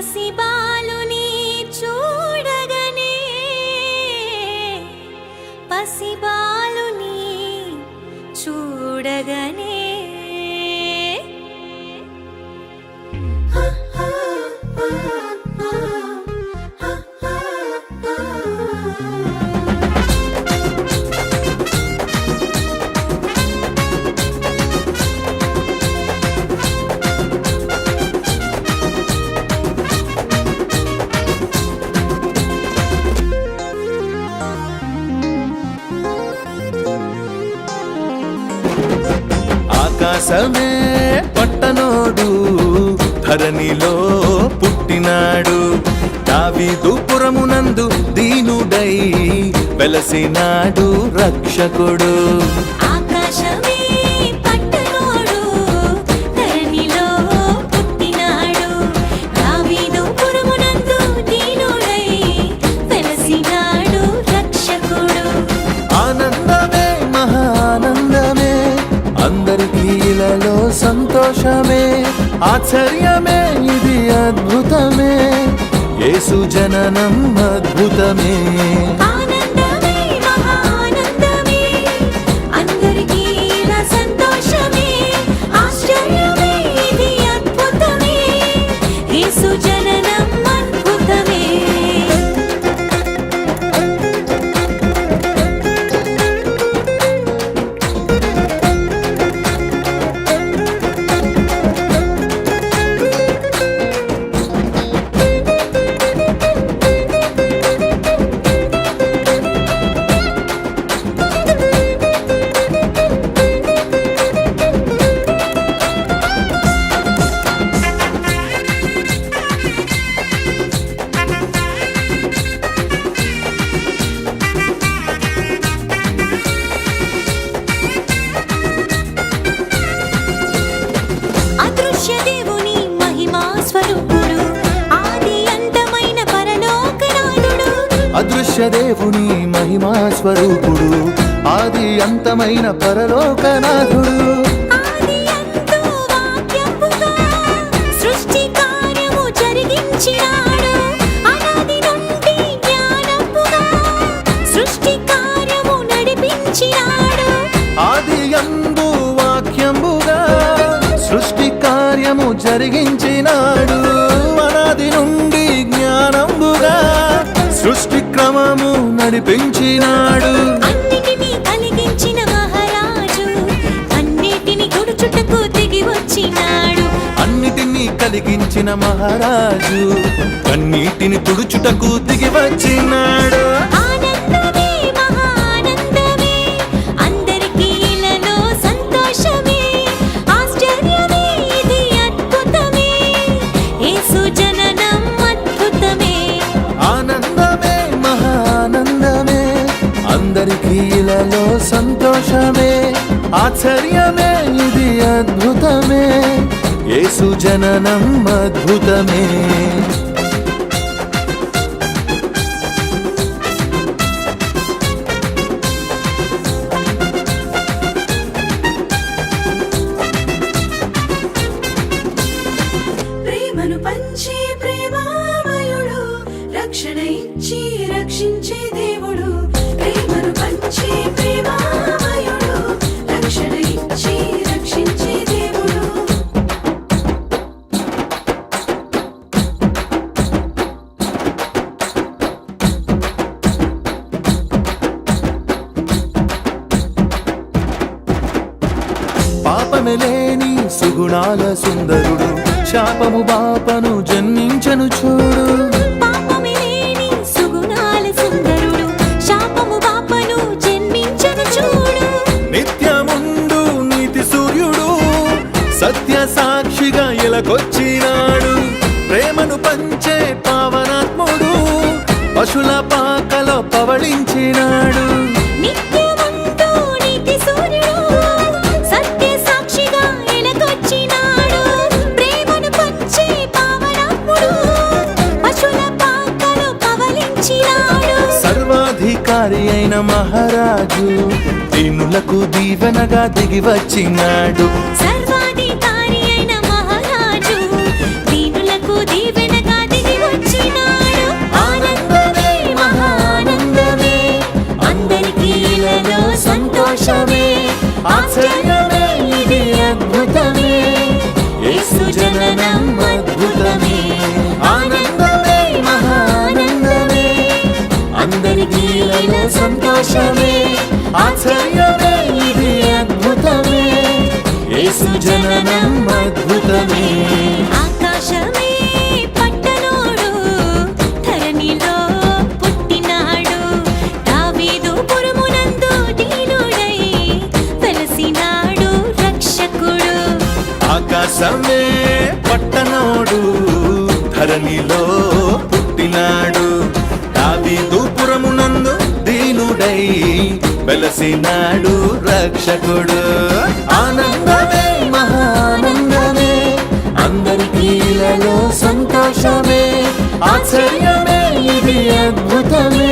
పసిబాలుని చూడగనే పసిబాలుని చూడగనే ఆకాశమే పట్టనోడు ధరణిలో పుట్టినాడు దావీదు పురమునందు దీనుడై వెలసినాడు రక్షకుడు ఆకాశమే పట్టనోడు ధరణిలో పుట్టినాడు దావీదు పురమునందు దీనుడై వెలసినాడు రక్షకుడు ఆనందమే మహానందమే అందరికీ ఇలలో సంతోషమే ఆశ్చర్యమే ఇది అద్భుతమే యేసు జననం అద్భుతమే ఆనందమే మహానందమే అందరికీ ఇలా సంతోషమే ఆశ్చర్యమే ఇది అద్భుతమే యేసు జననం అద్భుతమే అదృశ్య దేవుని మహిమా స్వరూపుడు ఆది అంతమైన పరలోకనాథుడు అదృశ్య దేవుని మహిమా స్వరూపుడు ఆది అంతమైన పరలోకనాథుడు ఆది అంతు వాక్యముగా సృష్టి కార్యము జరిగించినాడు అనాది నుండి జ్ఞానముగా సృష్టి కార్యము నడిపించినాడు ఆది యందు వాక్యముగా సృష్టి కార్యము జరిగించినాడు అనాది నుండి జ్ఞానముగా సృష్టి క్రమము నడిపించినాడు అన్నిటినీ కలిగించిన మహారాజు అన్నిటిని గుడుచుటకు దిగి వచ్చినాడు అన్నిటినీ కలిగించిన మహారాజు కన్నీటిని తుడుచుటకు దిగి వచ్చినాడు ఆనందమే మహానందమే అందరికీ ఇలలో సంతోషమే ఆశ్చర్యమే ఇది అద్భుతమే యేసు జననం అద్భుతమే ఆనందమే మహానందమే అందరికీ ఇలలో సంతోషమే ఆశ్చర్యమే ఇది అద్భుతమే యేసు జననం అద్భుతమే ప్రేమను పంచే ప్రేమామయుడు రక్షణ ఇచ్చి రక్షించే దేవుడు ప్రేమను పంచే ప్రేమామయుడు రక్షణ ఇచ్చి రక్షించే దేవుడు పాపమే లేని సుగుణాల సుందరుడు శాపము బాపను జన్మించను చూడు పాపమే లేని సుగుణాల సుందరుడు శాపము బాపను జన్మించను చూడు నిత్యముండు నీతి సూర్యుడు సత్య సాక్షిగా ఇలకొచ్చినాడు ప్రేమను పంచే పావనాత్ముడు పశుల పాకలో పవళించినాడు నిత్యమందు నీతి సూర్యుడు సత్య సాక్షిగా ఎలకొచ్చినాడు ప్రేమను పంచే పావనాత్ముడు పశుల పాకలో పవళించినాడు సర్వాధికారి అయిన మహారాజు దీనులకు దీవెనగా దిగి వచ్చినాడు సర్వాధికారి అయిన మహారాజు దీనులకు దీవెనగా అవనిలో పుట్టినాడు దావీదుపురమునందు దీనుడై వెలసినాడు రక్షకుడు ఆనందమే మహానందమే అందరికీ ఇలలో సంతోషమే ఆశ్చర్యమే ఇది అద్భుతమే